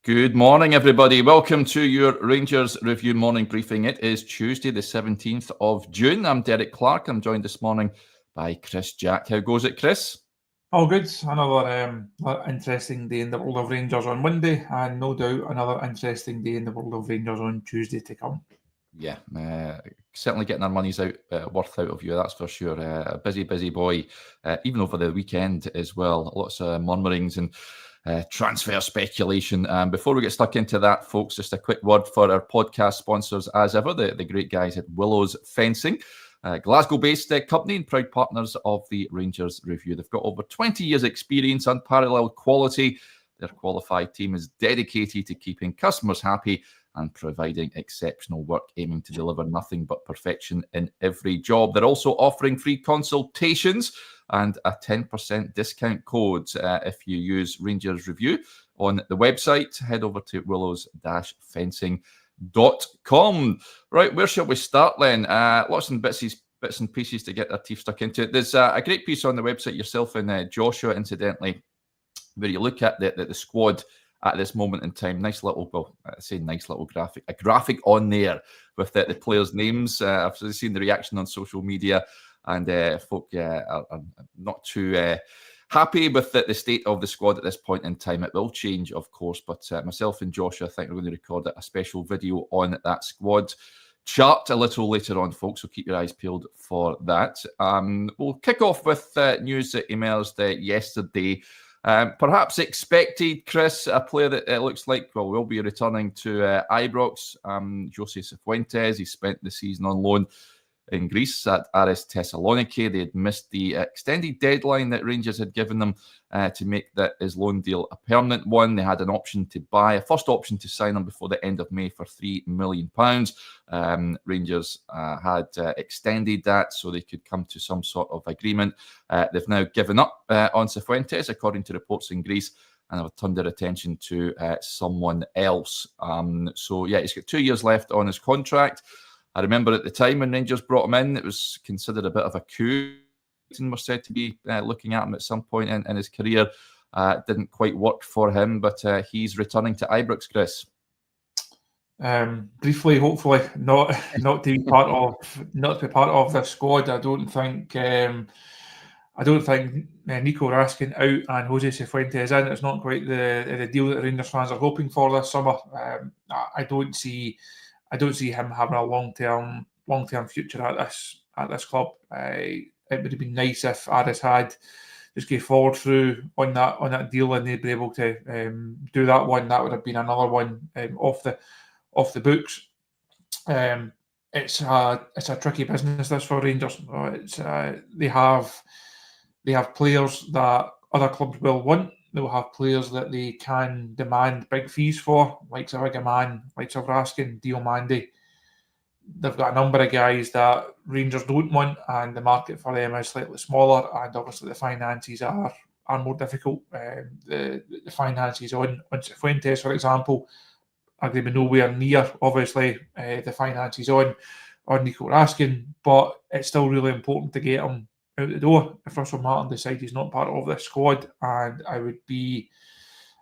Good morning, everybody. Welcome to your Rangers Review morning briefing. It is Tuesday, the 17th of June. I'm Derek Clark. I'm joined this morning by Chris Jack. How goes it, Chris? All good. Another interesting day in the world of Rangers on Monday, and no doubt another interesting day in the world of Rangers on Tuesday to come. Yeah, certainly getting our money's worth out of you, that's for sure. A busy boy, even over the weekend as well. Lots of murmurings and transfer speculation. Before we get stuck into that, folks, just a quick word for our podcast sponsors, as ever, the great guys at Willows Fencing. Glasgow-based company and proud partners of the Rangers Review. They've got over 20 years' experience, unparalleled quality. Their qualified team is dedicated to keeping customers happy and providing exceptional work, aiming to deliver nothing but perfection in every job. They're also offering free consultations and a 10% discount code if you use Rangers Review on the website. Head over to willows-fencing.com. Right, where shall we start then? Lots and bits and pieces to get our teeth stuck into. There's a great piece on the website, yourself and Joshua, incidentally, where you look at the squad at this moment in time. Nice little, well, I say nice little graphic, a graphic on there with the players' names. I've seen the reaction on social media, and folk are not too happy with the state of the squad at this point in time. It will change, of course, but myself and Joshua, I think we're going to record a special video on that squad chart a little later on, folks, so keep your eyes peeled for that. We'll kick off with news that emerged yesterday. Perhaps expected, Chris, a player that it looks like will be returning to Ibrox, Jose Cifuentes. He spent the season on loan in Greece at Aris Thessaloniki. They had missed the extended deadline that Rangers had given them to make his loan deal a permanent one. They had an option to buy, a first option to sign him before the end of May for £3 million. Rangers had extended that so they could come to some sort of agreement. They've now given up on Cifuentes, according to reports in Greece, and have turned their attention to someone else. So, yeah, he's got 2 years left on his contract. I remember at the time when Rangers brought him in, it was considered a bit of a coup. And were said to be looking at him at some point in his career. Didn't quite work for him, but he's returning to Ibrox, Chris. Briefly, hopefully, not to be part of this squad. I don't think Nico Raskin out and Jose Cifuentes in. It's not quite the deal that Rangers fans are hoping for this summer. I don't see him having a long term future at this club. It would have been nice if Aris had just go forward through on that deal and they'd be able to do that one. That would have been another one off the books. It's a tricky business, this, for Rangers. They have players that other clubs will want. They'll have players that they can demand big fees for, like Wigaman, like Raskin, Diomande. They've got a number of guys that Rangers don't want, and the market for them is slightly smaller, and obviously the finances are more difficult. The finances on Cifuentes, for example, are going to be nowhere near, obviously, the finances on Nico Raskin, but it's still really important to get him out the door if Russell Martin decides he's not part of this squad. And I'd be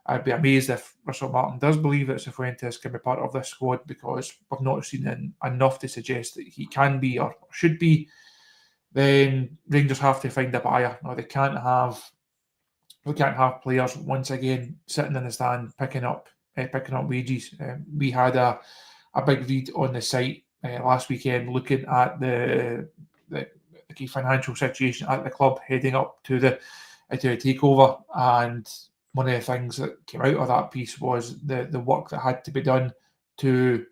amazed if Russell Martin does believe that Cifuentes can be part of this squad, because we've not seen enough to suggest that he can be or should be. Then Rangers have to find a buyer. No, they can't have players once again sitting in the stand picking up wages. We had a big read on the site last weekend looking at the key financial situation at the club heading up to the takeover, and one of the things that came out of that piece was the work that had to be done to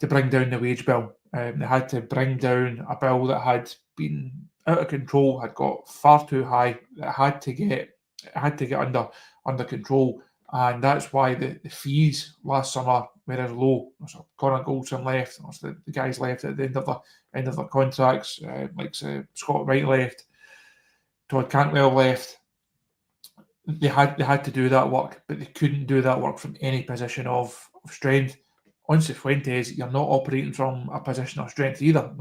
bring down the wage bill. They had to bring down a bill that had been out of control, had got far too high. That had to get under control, and that's why the fees last summer were as low. So Conor Goldson left. The guys left at the end of their contracts. Scott Wright left. Todd Cantwell left. They had to do that work, but they couldn't do that work from any position of strength. On Cifuentes, you're not operating from a position of strength either.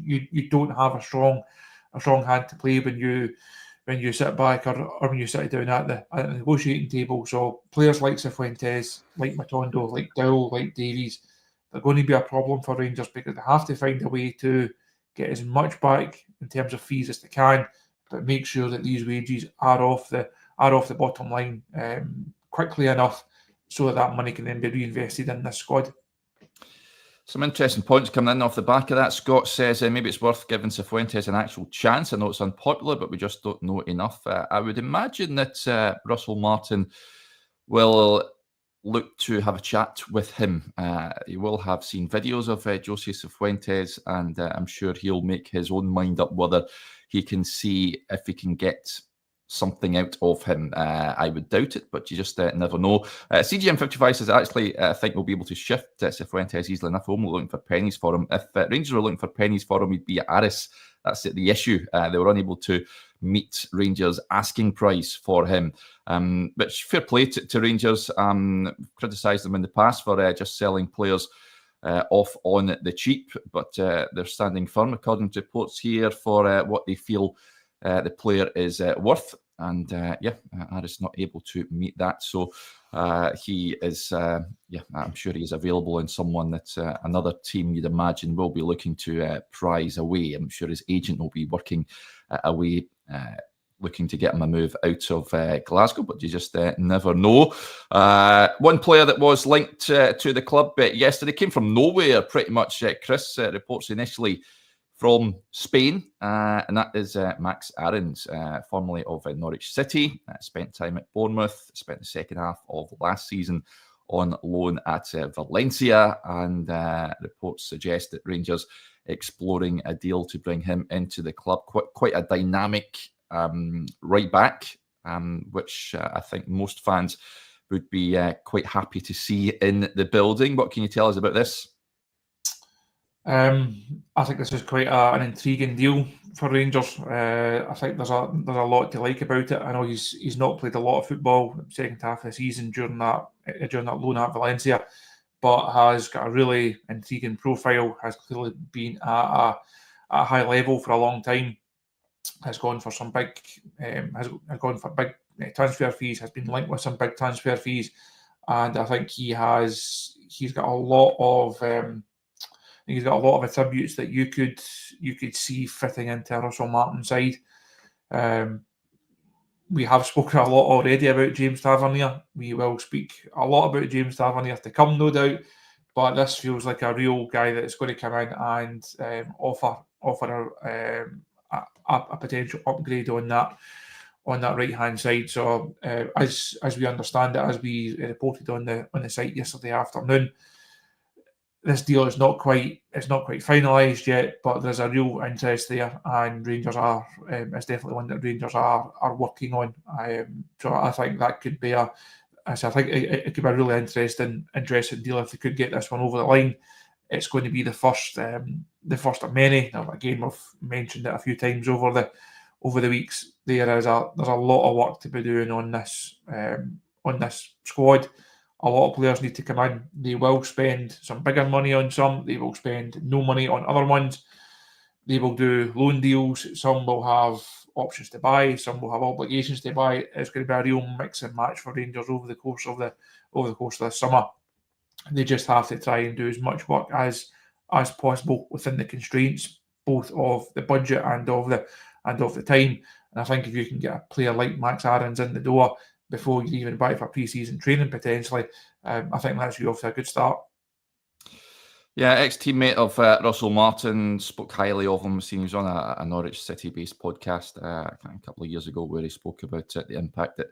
You don't have a strong hand to play when when you sit back or when you sit down at the negotiating table. So players like Cifuentes, like Matondo, like Dowell, like Davies, they're going to be a problem for Rangers because they have to find a way to get as much back in terms of fees as they can, but make sure that these wages are off the bottom line quickly enough so that money can then be reinvested in this squad. Some interesting points coming in off the back of that. Scott says maybe it's worth giving Cifuentes an actual chance. I know it's unpopular, but we just don't know enough. I would imagine that Russell Martin will look to have a chat with him. He will have seen videos of Jose Cifuentes, and I'm sure he'll make his own mind up whether he can see if he can get something out of him. I would doubt it, but you just never know. CGM55 says, actually, I think we'll be able to shift Cifuentes easily enough. We're only looking for pennies for him. If Rangers were looking for pennies for him, he'd be at Aris. That's the issue. They were unable to meet Rangers' asking price for him. But fair play to Rangers. Criticised them in the past for just selling players off on the cheap, but they're standing firm, according to reports here, for what they feel the player is worth. And Aris not able to meet that. So he is, I'm sure he is available and someone that another team you'd imagine will be looking to prize away. I'm sure his agent will be working away, looking to get him a move out of Glasgow, but you just never know. One player that was linked to the club yesterday came from nowhere, pretty much. Chris reports initially from Spain, and that is Max Aarons, formerly of Norwich City. Spent time at Bournemouth, spent the second half of last season on loan at Valencia, and reports suggest that Rangers exploring a deal to bring him into the club. Quite a dynamic right back, which I think most fans would be quite happy to see in the building. What can you tell us about this? I think this is quite an intriguing deal for Rangers. I think there's a lot to like about it. I know he's not played a lot of football in the second half of the season during that loan at Valencia, but has got a really intriguing profile. Has clearly been at a high level for a long time. Has gone for some big transfer fees. Has been linked with some big transfer fees, and I think he's got a lot of. He's got a lot of attributes that you could see fitting into Russell Martin's side. We have spoken a lot already about James Tavernier. We will speak a lot about James Tavernier to come, no doubt. But this feels like a real guy that is going to come in and offer a potential upgrade on that right hand side. So as we understand it, as we reported on the site yesterday afternoon, this deal is not quite finalised yet, but there's a real interest there, and Rangers are it's definitely one that Rangers are working on. So I think that could be I think it could be a really interesting deal if they could get this one over the line. It's going to be the first of many. Now, again, we've mentioned it a few times over the weeks. There's a lot of work to be doing on this squad. A lot of players need to come in. They will spend some bigger money on some. They will spend no money on other ones. They will do loan deals. Some will have options to buy. Some will have obligations to buy. It's going to be a real mix and match for Rangers over the course of the summer. They just have to try and do as much work as possible within the constraints, both of the budget and of the time. And I think if you can get a player like Max Aarons in the door before you even buy for pre-season training potentially, I think that's you off to a good start. Yeah, ex-teammate of Russell Martin, spoke highly of him. He was on a Norwich City-based podcast a couple of years ago where he spoke about the impact that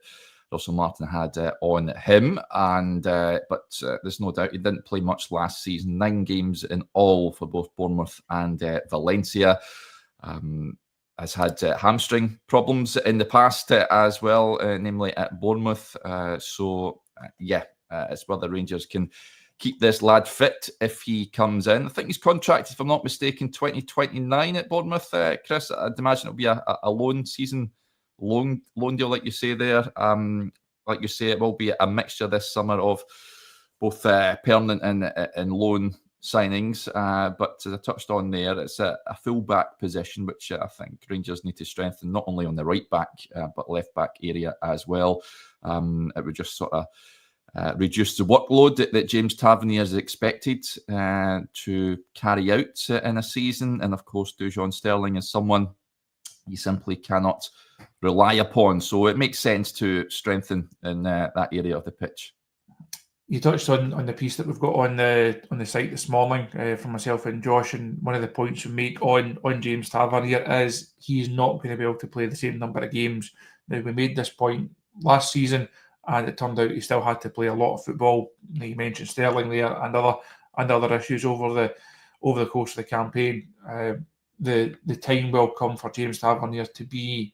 Russell Martin had on him. And but there's no doubt he didn't play much last season. 9 games in all for both Bournemouth and Valencia. Has had hamstring problems in the past as well, namely at Bournemouth. It's whether Rangers can keep this lad fit if he comes in. I think he's contracted, if I'm not mistaken, 2029 at Bournemouth. Chris, I'd imagine it'll be a loan season, loan deal, like you say there. Like you say, it will be a mixture this summer of both permanent and loan signings, but as I touched on there, it's a full-back position, which I think Rangers need to strengthen, not only on the right-back, but left-back area as well. It would just sort of reduce the workload that James Tavernier is expected to carry out in a season. And of course, Dujon Sterling is someone you simply cannot rely upon. So it makes sense to strengthen in that area of the pitch. You touched on the piece that we've got on the site this morning from myself and Josh, and one of the points we make on James Tavernier is he's not going to be able to play the same number of games. Now, we made this point last season, and it turned out he still had to play a lot of football. You mentioned Sterling there and other issues over the course of the campaign. The time will come for James Tavernier to be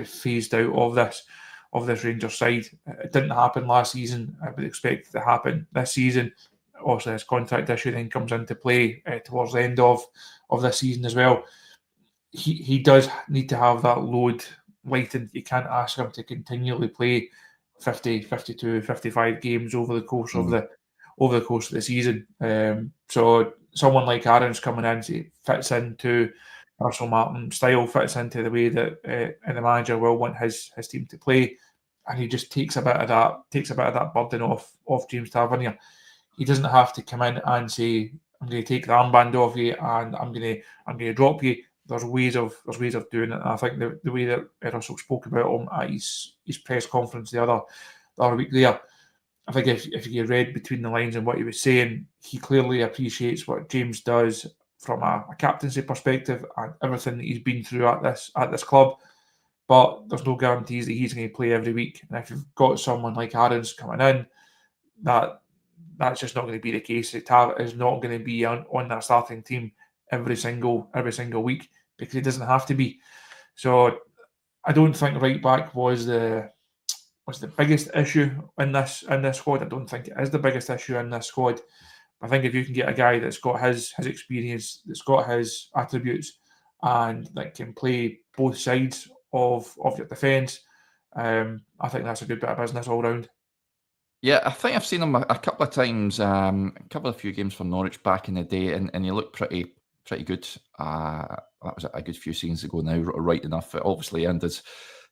phased out of this Rangers side. It didn't happen last season. I would expect it to happen this season. Also, his contract issue then comes into play towards the end of this season as well. He does need to have that load lightened. You can't ask him to continually play 50, 52, 55 games over the course of the season. So someone like Aaron's coming in, fits into Russell Martin's style, fits into the way that and the manager will want his team to play, and he just takes a bit of that burden off James Tavernier. He doesn't have to come in and say, "I'm going to take the armband off you and I'm going to drop you." There's ways of doing it. And I think the way that Russell spoke about him at his press conference the other week there, I think if you read between the lines and what he was saying, he clearly appreciates what James does from a captaincy perspective and everything that he's been through at this club. But there's no guarantees that he's going to play every week. And if you've got someone like Aaron's coming in, that's just not going to be the case. Tav is not going to be on that starting team every single week because he doesn't have to be. So I don't think right back was the biggest issue in this squad. I don't think it is the biggest issue in this squad. I think if you can get a guy that's got his experience, that's got his attributes, and that can play both sides of your defence, I think that's a good bit of business all round. Yeah, I think I've seen him a couple of times, a few games for Norwich back in the day, and he looked pretty good. That was a good few seasons ago now, right enough. It obviously ended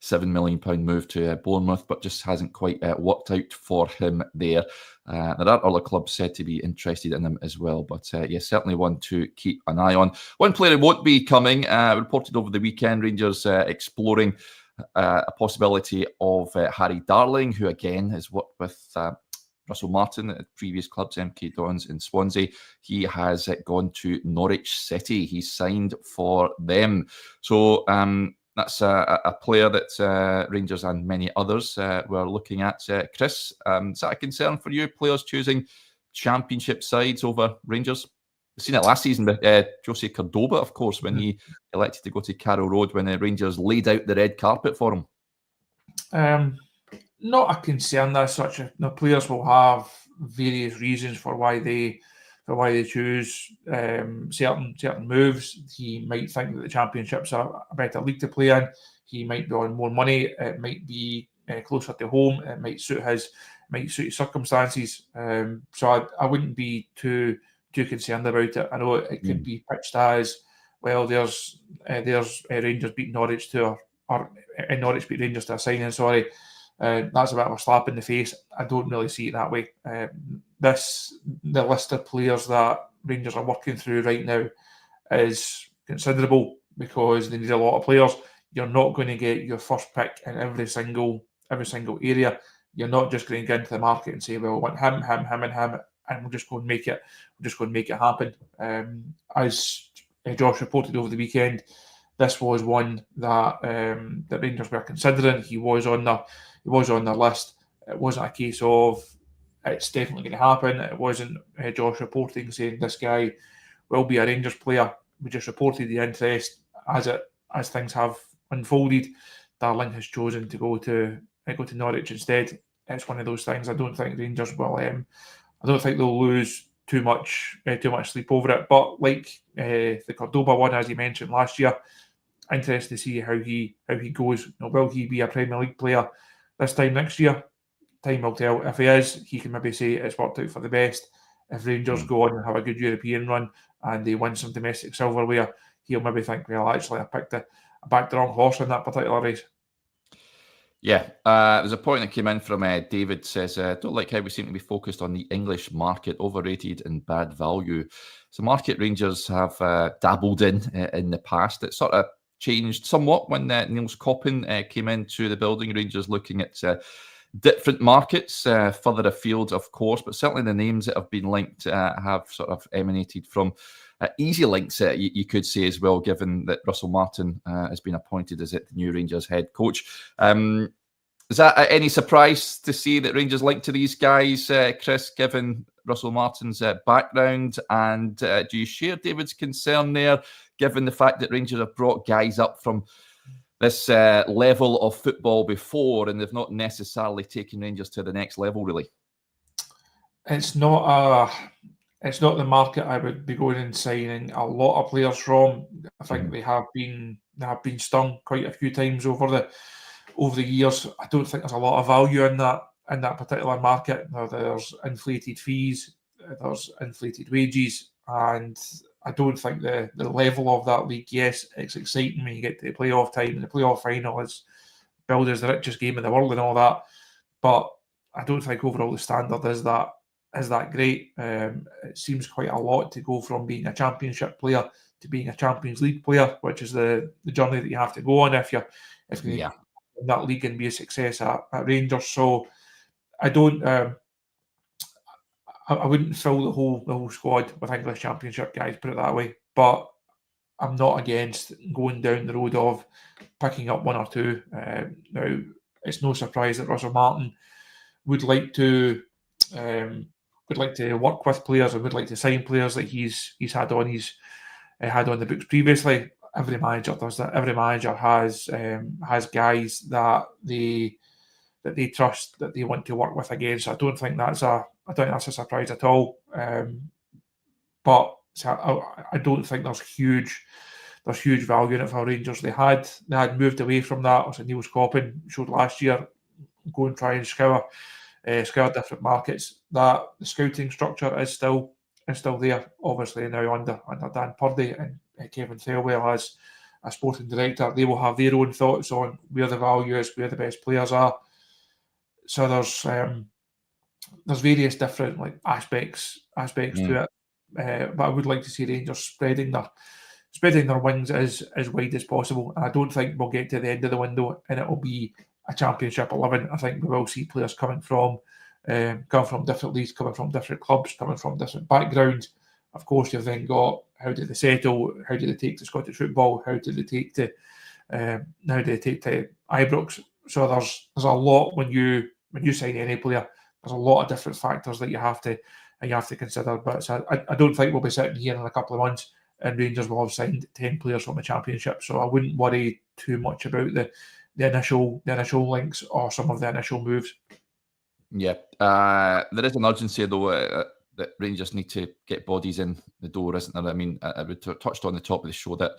£7 million move to Bournemouth, but just hasn't quite worked out for him there. There are other clubs said to be interested in him as well, but certainly one to keep an eye on. One player who won't be coming, reported over the weekend, Rangers exploring a possibility of Harry Darling, who again has worked with Russell Martin at previous clubs, MK Dons in Swansea. He has gone to Norwich City. He's signed for them. So that's a player that Rangers and many others were looking at. Chris, is that a concern for you, players choosing championship sides over Rangers? We've seen it last season with Jose Cordoba, of course, when he elected to go to Carrow Road when the Rangers laid out the red carpet for him. Not a concern as such. Players will have various reasons for why they choose certain moves. He might think that the Championship's a better league to play in. He might be on more money. It might be closer to home. It might suit his circumstances. So I wouldn't be too concerned about it. I know it could be pitched as, well, there's Rangers beat Norwich or Norwich beat Rangers to a signing. Sorry. That's a bit of a slap in the face. I don't really see it that way. The list of players that Rangers are working through right now is considerable because they need a lot of players. You're not going to get your first pick in every single area. You're not just going to get into the market and say, well, I want him, and we'll just go and make it. We'll just go and make it happen. As Josh reported over the weekend, this was one that Rangers were considering. He was on their list. It wasn't a case of it's definitely going to happen. It wasn't Josh reporting saying this guy will be a Rangers player. We just reported the interest as things have unfolded. Darling has chosen to go to Norwich instead. It's one of those things. I don't think Rangers will. I don't think they'll lose too much sleep over it. But like the Cordoba one, as you mentioned last year, interested to see how he goes. Will he be a Premier League player this time next year? Time will tell. If he is, he can maybe say it's worked out for the best. if Rangers go on and have a good European run and they win some domestic silverware, he'll maybe think, well, actually, I backed the wrong horse in that particular race. Yeah, there's a point that came in from David, says, don't like how we seem to be focused on the English market, overrated and bad value. It's a market Rangers have dabbled in the past. It sort of changed somewhat when Niels Coppen came into the building. Rangers looking at different markets, further afield, of course, but certainly the names that have been linked have sort of emanated from easy links, you could say as well, given that Russell Martin has been appointed as the new Rangers head coach. Is that any surprise to see that Rangers linked to these guys, Chris, given Russell Martin's background? And do you share David's concern there, given the fact that Rangers have brought guys up from this level of football before and they've not necessarily taken Rangers to the next level, really? It's not the market I would be going and signing a lot of players from. I think they have been stung quite a few times over the years. I don't think there's a lot of value in that particular market. There's inflated fees, there's inflated wages, and I don't think the level of that league, yes, it's exciting when you get to the playoff time, and the playoff final is billed as the richest game in the world and all that, but I don't think overall the standard is that great. It seems quite a lot to go from being a championship player to being a Champions League player, which is the journey that you have to go on if you in that league and be a success at Rangers. So I don't. I wouldn't fill the whole squad with English Championship guys, put it that way. But I'm not against going down the road of picking up one or two. Now, it's no surprise that Russell Martin would like to work with players and would like to sign players that he's had on the books previously. Every manager does that. Every manager has guys that they trust, that they want to work with again. So I don't think that's a surprise at all. But I don't think there's huge value in it for Rangers. They had moved away from that. As Niels Coppen showed last year, go and try and scour different markets. That the scouting structure is still there. Obviously now under Dan Purdy and Kevin Thelwell as a sporting director, they will have their own thoughts on where the value is, where the best players are. So there's various different aspects to it. But I would like to see Rangers spreading their wings as wide as possible. And I don't think we'll get to the end of the window and it will be a Championship 11. I think we will see players coming from different leagues, coming from different clubs, coming from different backgrounds. Of course, you've then got how did they settle, how did they take to Scottish football, how did they take to Ibrox. So there's a lot when you sign any player. There's a lot of different factors that you have to consider. But I don't think we'll be sitting here in a couple of months and Rangers will have signed 10 players from the Championship. So I wouldn't worry too much about the initial links or some of the initial moves. Yeah, there is an urgency though that Rangers need to get bodies in the door, isn't there? I mean, we touched on the top of the show that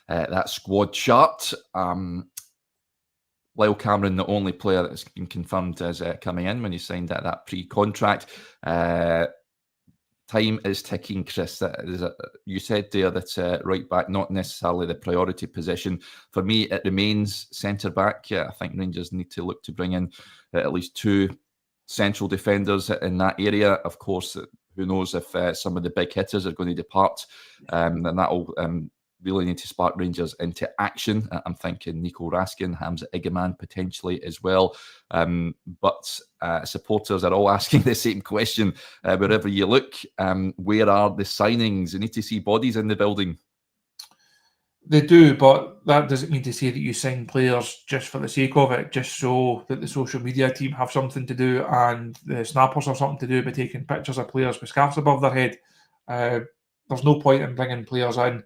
that squad chart. Lyle Cameron, the only player that's been confirmed as coming in when he signed that pre-contract. Time is ticking, Chris. You said there that right back, not necessarily the priority position. For me, it remains centre back. I think Rangers need to look to bring in at least two central defenders in that area. Of course, who knows if some of the big hitters are going to depart, then that'll really need to spark Rangers into action. I'm thinking Nico Raskin, Hamza Igaman potentially as well. But supporters are all asking the same question wherever you look. Where are the signings? They need to see bodies in the building. They do, but that doesn't mean to say that you sign players just for the sake of it, just so that the social media team have something to do and the snappers have something to do by taking pictures of players with scarves above their head. There's no point in bringing players in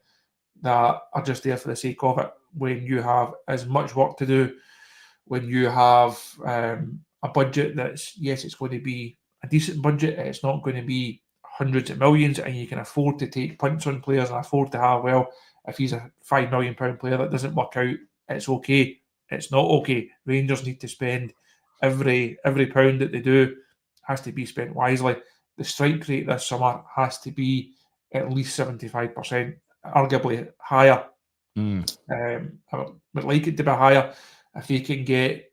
that are just there for the sake of it when you have as much work to do, when you have a budget that's, yes, it's going to be a decent budget, it's not going to be hundreds of millions, and you can afford to take punts on players and afford to have, well, if he's a £5 million player that doesn't work out, it's okay. It's not okay. Rangers need to spend every pound that they do has to be spent wisely. the strike rate this summer has to be at least 75%, arguably higher. I would like it to be higher. If you can get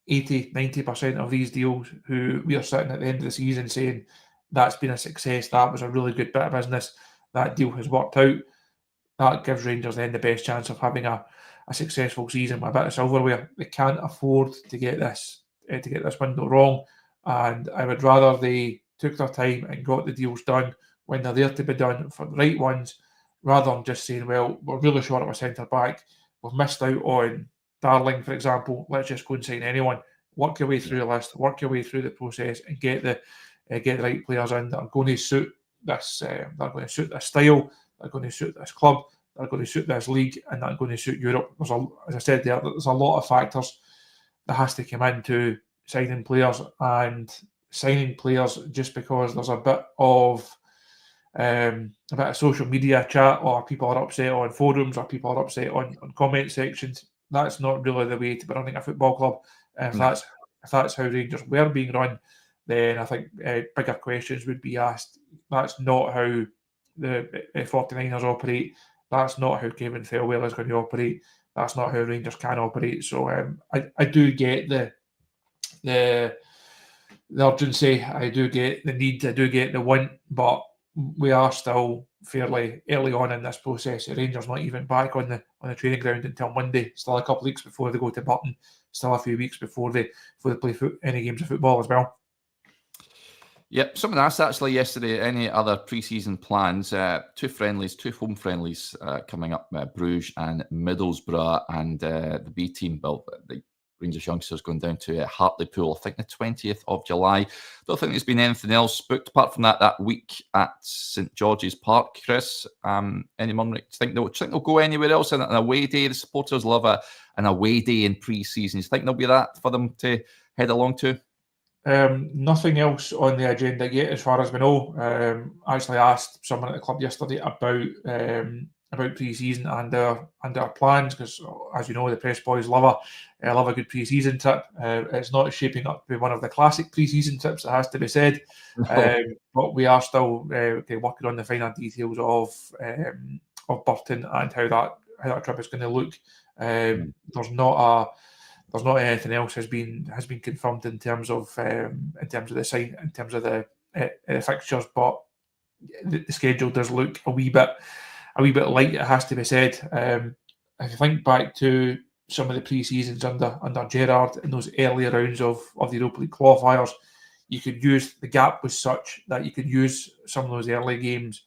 80-90% of these deals who we are sitting at the end of the season saying that's been a success, that was a really good bit of business, that deal has worked out, that gives Rangers then the best chance of having a successful season with a bit of silverware. They can't afford to get this window wrong, and I would rather they took their time and got the deals done when they're there to be done for the right ones, rather than just saying, well, we're really short of a centre back, we've missed out on Darling, for example, let's just go and sign anyone. Work your way through the list, work your way through the process, and get the right players in that are going to suit this. They're going to suit this style. They're going to suit this club. They're going to suit this league, and they're going to suit Europe. As I said there, there's a lot of factors that has to come into signing players, and signing players just because there's a bit of social media chat, or people are upset on forums, or people are upset on comment sections. That's not really the way to be running a football club. If that's how Rangers were being run, then I think bigger questions would be asked. That's not how the 49ers operate. That's not how Kevin Thelwell is going to operate. That's not how Rangers can operate. So I do get the urgency. I do get the need. I do get the want, but we are still fairly early on in this process. The Rangers not even back on the training ground until Monday. Still a couple of weeks before they go to Burton. Still a few weeks before they play any games of football as well. Yep, someone asked actually yesterday, any other pre-season plans? Two home friendlies coming up, Bruges and Middlesbrough, and the B team, well, the Rangers youngsters going down to Hartlepool, I think the 20th of July. Don't think there's been anything else booked apart from that week at St George's Park, Chris. Any more? Do you think they'll go anywhere else? An away day? The supporters love an away day in pre-season. Do you think there'll be that for them to head along to? Nothing else on the agenda yet, as far as we know. I actually asked someone at the club yesterday about pre-season and our plans, because, as you know, the press boys love a good pre-season trip. It's not shaping up to be one of the classic pre-season trips, it has to be said. But we are still working on the finer details of Burton and how that trip is going to look. There's not anything else has been confirmed in terms of the fixtures, but the schedule does look a wee bit light, it has to be said. If you think back to some of the pre-seasons under Gerrard in those early rounds of the Europa League qualifiers, you could use, the gap was such that you could use some of those early games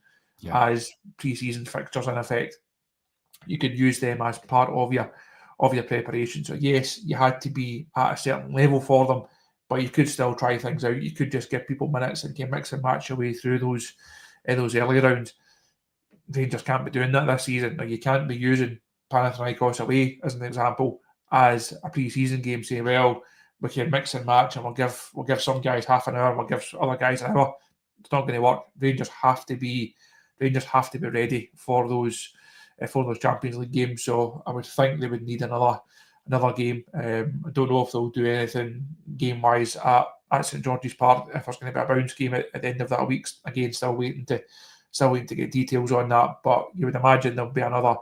as pre-season fixtures in effect. You could use them as part of your preparation. So yes, you had to be at a certain level for them, but you could still try things out. You could just give people minutes and can mix and match your way through those early rounds. Rangers can't be doing that this season. Like, you can't be using Panathinaikos away as an example as a pre-season game, saying, well, we can mix and match and we'll give some guys half an hour, we'll give other guys an hour. It's not going to work. Rangers have to be ready for those Champions League games. So I would think they would need another game. I don't know if they'll do anything game wise at St George's Park, if there's going to be a bounce game at the end of that week. Again, still waiting to get details on that, but you would imagine there'll be another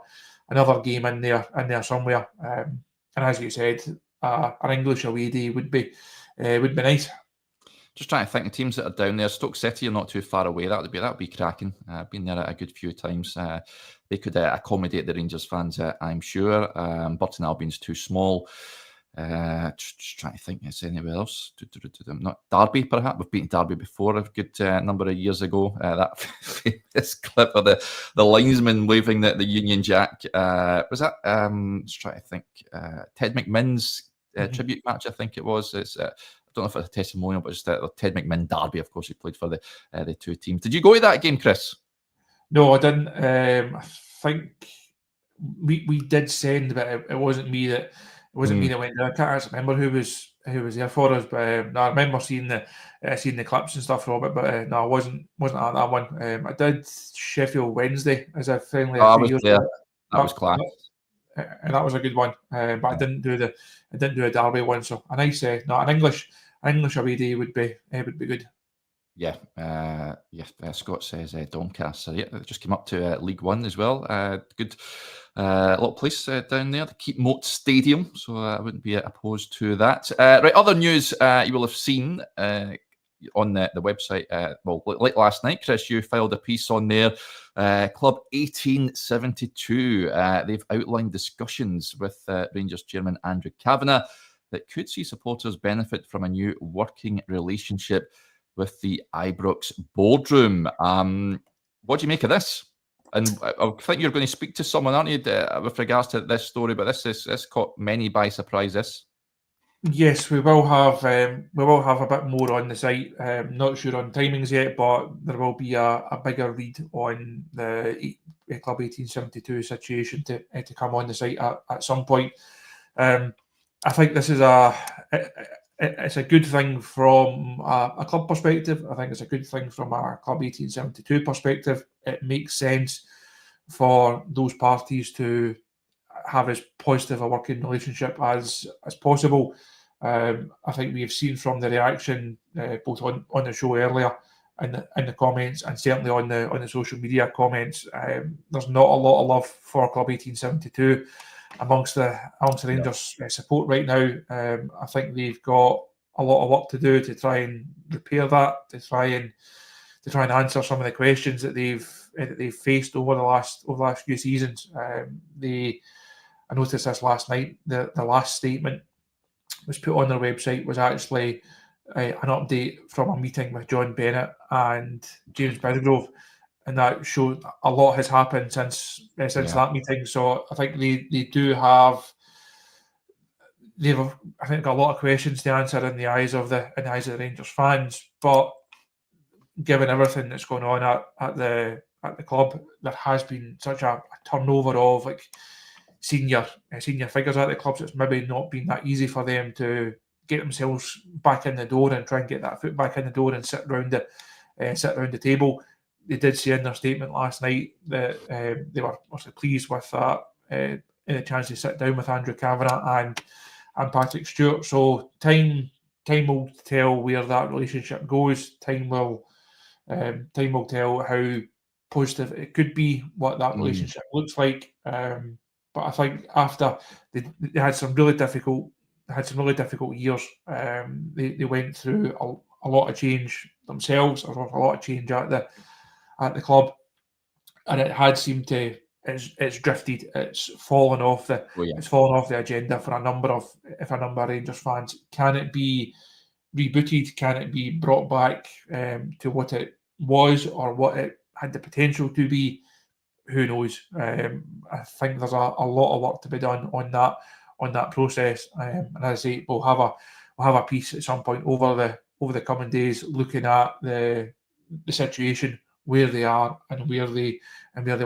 game in there somewhere. And as you said, an English away day would be nice. Just trying to think, the teams that are down there, Stoke City are not too far away. That would be cracking. Been there a good few times. They could accommodate the Rangers fans, I'm sure. Burton Albion's too small. Just trying to think, is anywhere else? Not Derby, perhaps. We've beaten Derby before a good number of years ago. That famous clip of the linesman waving the Union Jack. Was that? Just trying to think. Ted McMinn's tribute match, I think it was. It's. I don't know if it's a testimonial, but just Ted McMinn Derby, of course, he played for the two teams. Did you go to that game, Chris? No, I didn't. I think we did send, but it wasn't me that went there. I can't actually remember who was there for us, but no, I remember seeing the clips and stuff from it. But no, I wasn't at that one. I did Sheffield Wednesday as a friendly. I was there. That was class. And that was a good one, but I didn't do a Derby one. So a nice, an English away day would be good. Scott says Doncaster. Yeah, they just came up to League One as well. Good little place down there, the Keepmoat Stadium. So I wouldn't be opposed to that. Right, other news you will have seen on the website. Like last night, Chris, you filed a piece on there. Club 1872. They've outlined discussions with Rangers chairman Andrew Cavenagh that could see supporters benefit from a new working relationship with the Ibrox boardroom. What do you make of this? And I think you're going to speak to someone, aren't you, with regards to this story? But this caught many by surprise. This. Yes, we will have a bit more on the site. Not sure on timings yet, but there will be a bigger read on the Club 1872 situation to come on the site at some point. I think this is it's a good thing from a club perspective. I think it's a good thing from our Club 1872 perspective. It makes sense for those parties to have as positive a working relationship as possible. I think we have seen from the reaction both on the show earlier and in the comments, and certainly on the social media comments, there's not a lot of love for Club 1872 amongst the Rangers support right now. I think they've got a lot of work to do to try and repair that, to try and answer some of the questions that they've faced over the last few seasons. I noticed this last night. The last statement was put on their website was actually an update from a meeting with John Bennett and James Bisgrove, and that showed a lot has happened since that meeting. So I think they've got a lot of questions to answer in the eyes of the Rangers fans. But given everything that's going on at the club, there has been such a turnover of senior figures at the club. So it's maybe not been that easy for them to get themselves back in the door and try and get that foot back in the door and sit around the table. They did say in their statement last night that they were also pleased with that, in a chance to sit down with Andrew Cavenagh and Patrick Stewart. So time will tell where that relationship goes. Time will tell how positive it could be, what that relationship looks like. But I think after they had some really difficult years, they went through a lot of change themselves, a lot of change at the club, and it had seemed to it's drifted, it's fallen off the agenda for a number of Rangers fans. Can it be rebooted? Can it be brought back to what it was or what it had the potential to be? Who knows? I think there's a lot of work to be done on that process. And as I say, we'll have a piece at some point over the coming days looking at the situation, where they are and where they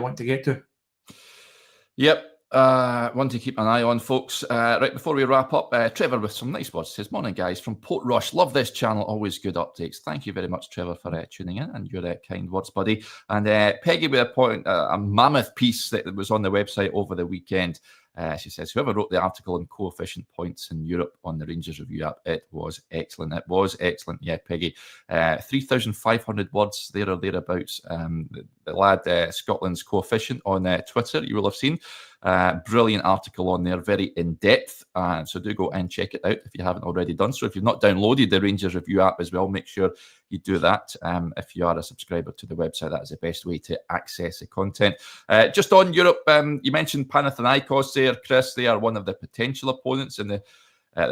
want to get to. Yep. One to keep an eye on, folks. Right before we wrap up, Trevor with some nice words says, "Morning, guys, from Portrush. Love this channel. Always good updates." Thank you very much, Trevor, for tuning in and your kind words, buddy. And Peggy with a mammoth piece that was on the website over the weekend. She says, "Whoever wrote the article on coefficient points in Europe on the Rangers Review app, it was excellent." It was excellent. Yeah, Peggy. 3,500 words there or thereabouts. The lad, Scotland's coefficient on Twitter, you will have seen. Brilliant article on there, very in-depth. So do go and check it out if you haven't already done so. If you've not downloaded the Rangers Review app as well, make sure you do that. If you are a subscriber to the website, that is the best way to access the content. Just on Europe, you mentioned Panathinaikos there, Chris. They are one of the potential opponents in the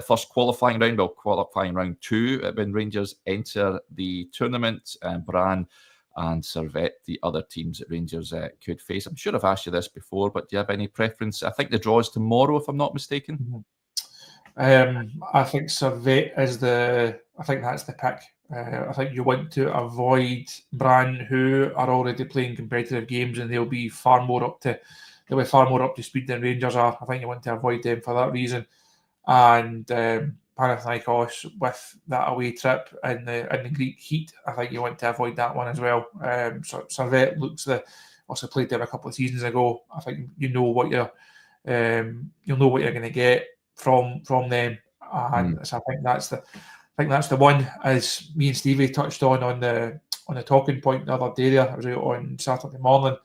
first qualifying round, qualifying round 2, when Rangers enter the tournament. Bran and Servette, the other teams that Rangers could face. I'm sure I've asked you this before, but do you have any preference? I think the draw is tomorrow, if I'm not mistaken. I think Servette I think that's the pick. I think you want to avoid Bran, who are already playing competitive games, and they'll be far more up to speed than Rangers are. I think you want to avoid them for that reason. And Panathinaikos with that away trip in the Greek heat, I think you want to avoid that one as well. So Servette also played them a couple of seasons ago. I think you'll know what you're going to get from them, and so I think that's think that's the one, as me and Stevie touched on the talking point the other day there. I was out on Saturday morning.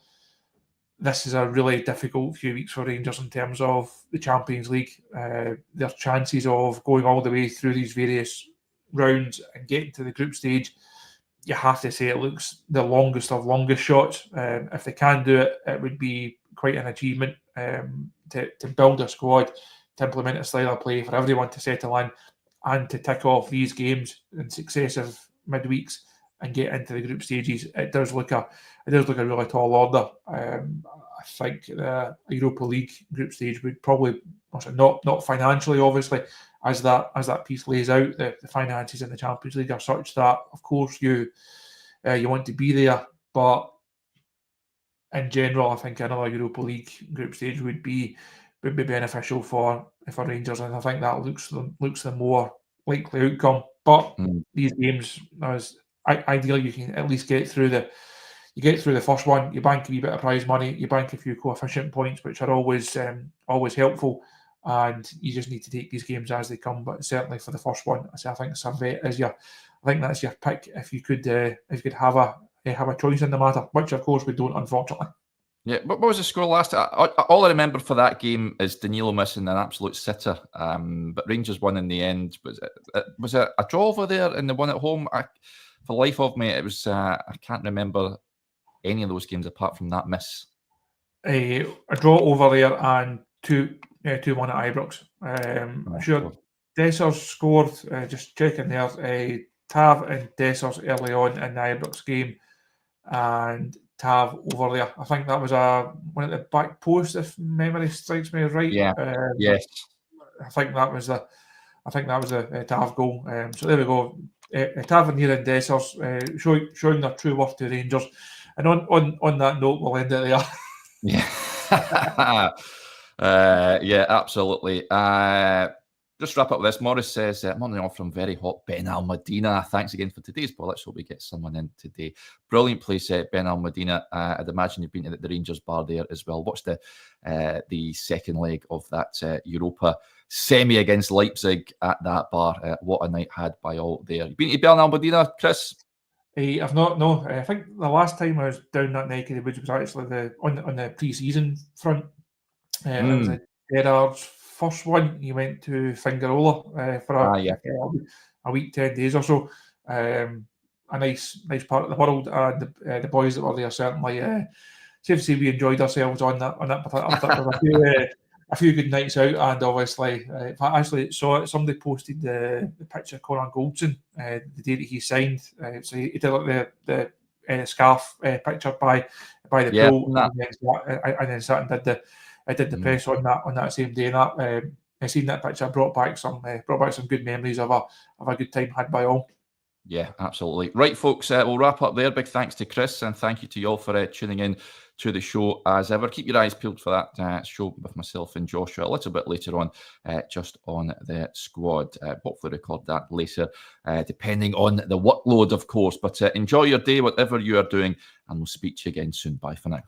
This is a really difficult few weeks for Rangers in terms of the Champions League. Their chances of going all the way through these various rounds and getting to the group stage, you have to say it looks the longest of longest shots. If they can do it, it would be quite an achievement to build a squad, to implement a style of play for everyone to settle in, and to tick off these games in successive midweeks and get into the group stages. It does look a really tall order. I think the Europa League group stage would probably, not financially, obviously, as that piece lays out. The finances in the Champions League are such that, of course, you want to be there, but in general, I think another Europa League group stage would be beneficial for Rangers, and I think that looks the more likely outcome. But these games, ideally, you can at least get through the first one. You bank a wee bit of prize money, you bank a few coefficient points, which are always helpful, and you just need to take these games as they come. But certainly for the first one, I think Servette is I think that's your pick if you could have a choice in the matter, which of course we don't, unfortunately. Yeah, what was the score last? All I remember for that game is Danilo missing an absolute sitter. But Rangers won in the end. Was it a draw over there and the one at home? For the life of me, it was. I can't remember any of those games apart from that miss. A draw over there and 2-1 at Ibrox. I'm sure Dessers scored. Just checking there. Tav and Dessers early on in the Ibrox game, and Tav over there. I think that was one at the back post, if memory strikes me right. Yeah. Yes. I think that was a Tav goal. So there we go. Tavernier and Dessers showing their true worth to Rangers. And on that note, we'll end it there. Yeah. Yeah, absolutely. Just wrap up with this. Morris says, morning off from very hot Ben Almadina. Thanks again for today's ball. Let's hope we get someone in today. Brilliant place, Ben Almadina. I'd imagine you've been to the Rangers bar there as well. Watch the second leg of that Europa semi against Leipzig at that bar. What a night had by all there. You've been to Ben Almadina, Chris? I've not, no. I think the last time I was down that neck of the woods was actually on the pre-season front. It was Gerard's first one. He went to Fingarola for a week, 10 days or so. A nice part of the world, and the boys that were there certainly safe to say we enjoyed ourselves on that particular trip. A few good nights out, and obviously, if I actually saw it, somebody posted the picture of Conor Goldson the day that he signed. So he did like the scarf picture by the pool, and then sat and did the press on that same day. And that I seen that picture brought back some good memories of a good time had by all. Yeah, absolutely. Right, folks, we'll wrap up there. Big thanks to Chris, and thank you to you all for tuning in to the show as ever. Keep your eyes peeled for that show with myself and Joshua a little bit later on, just on the squad. Hopefully record that later, depending on the workload, of course. But enjoy your day, whatever you are doing, and we'll speak to you again soon. Bye for now.